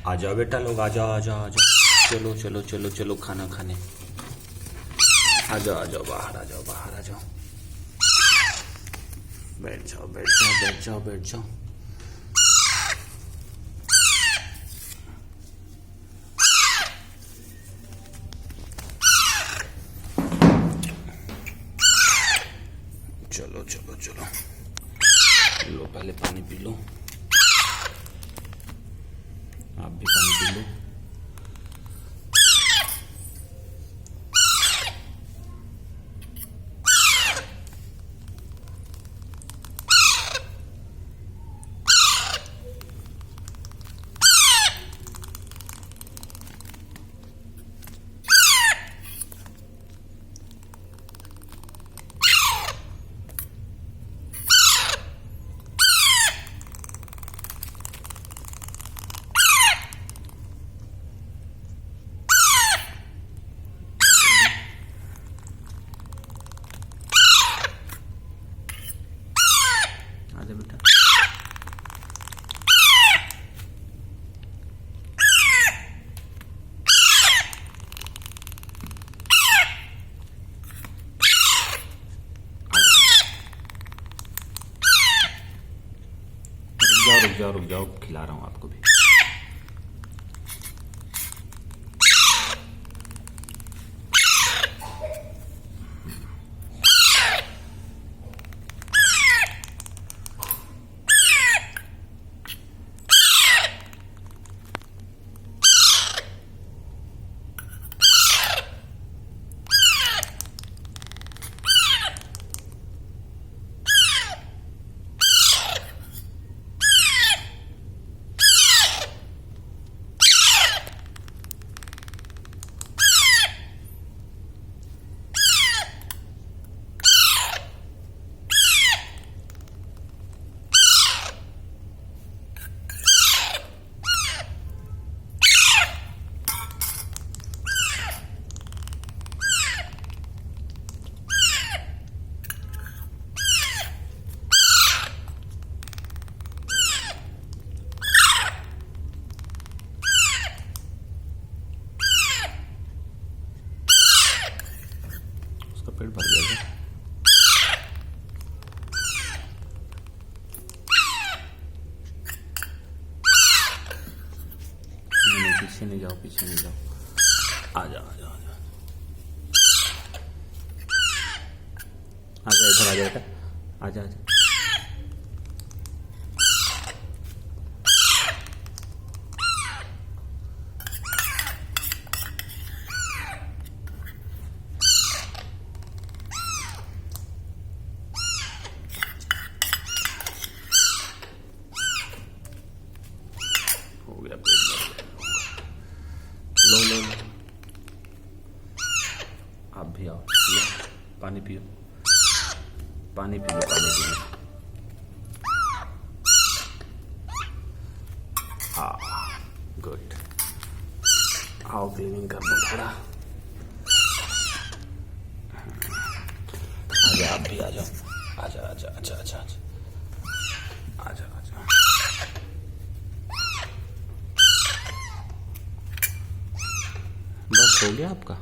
आ जाओ बेटा लोग, आ जाओ आ जाओ आ जाओ, चलो चलो चलो चलो खाना खाने। आ जाओ बाहर आ जाओ, बाहर आ जाओ। बैठ जाओ बैठ जाओ बैठ जाओ बैठ जाओ। चलो चलो चलो, लो पहले पानी पी लो, आप भी पानी पी लो। आजा बेटा, रुक जाओ रुक जाओ, खिला रहा हूँ आपको भी। पेट भर जाएगा। नहीं पीछे नहीं जाओ, पीछे नहीं जाओ, आ जाओ आ जाओ आ जाओ, आ जाओ इधर आ जाओ बेटा, आ जाओ आ जाओ। हो गया पेट भर गया। लो लो लो, आप भी आओ, लो पानी पियो, पानी पी लो, पानी पी लो। हाँ गुड, आओ क्लीनिंग कर लो थोड़ा। आजा आप भी आ जाओ, आजा आजा आजा आजा आजा आजा आजा। बस हो गया आपका।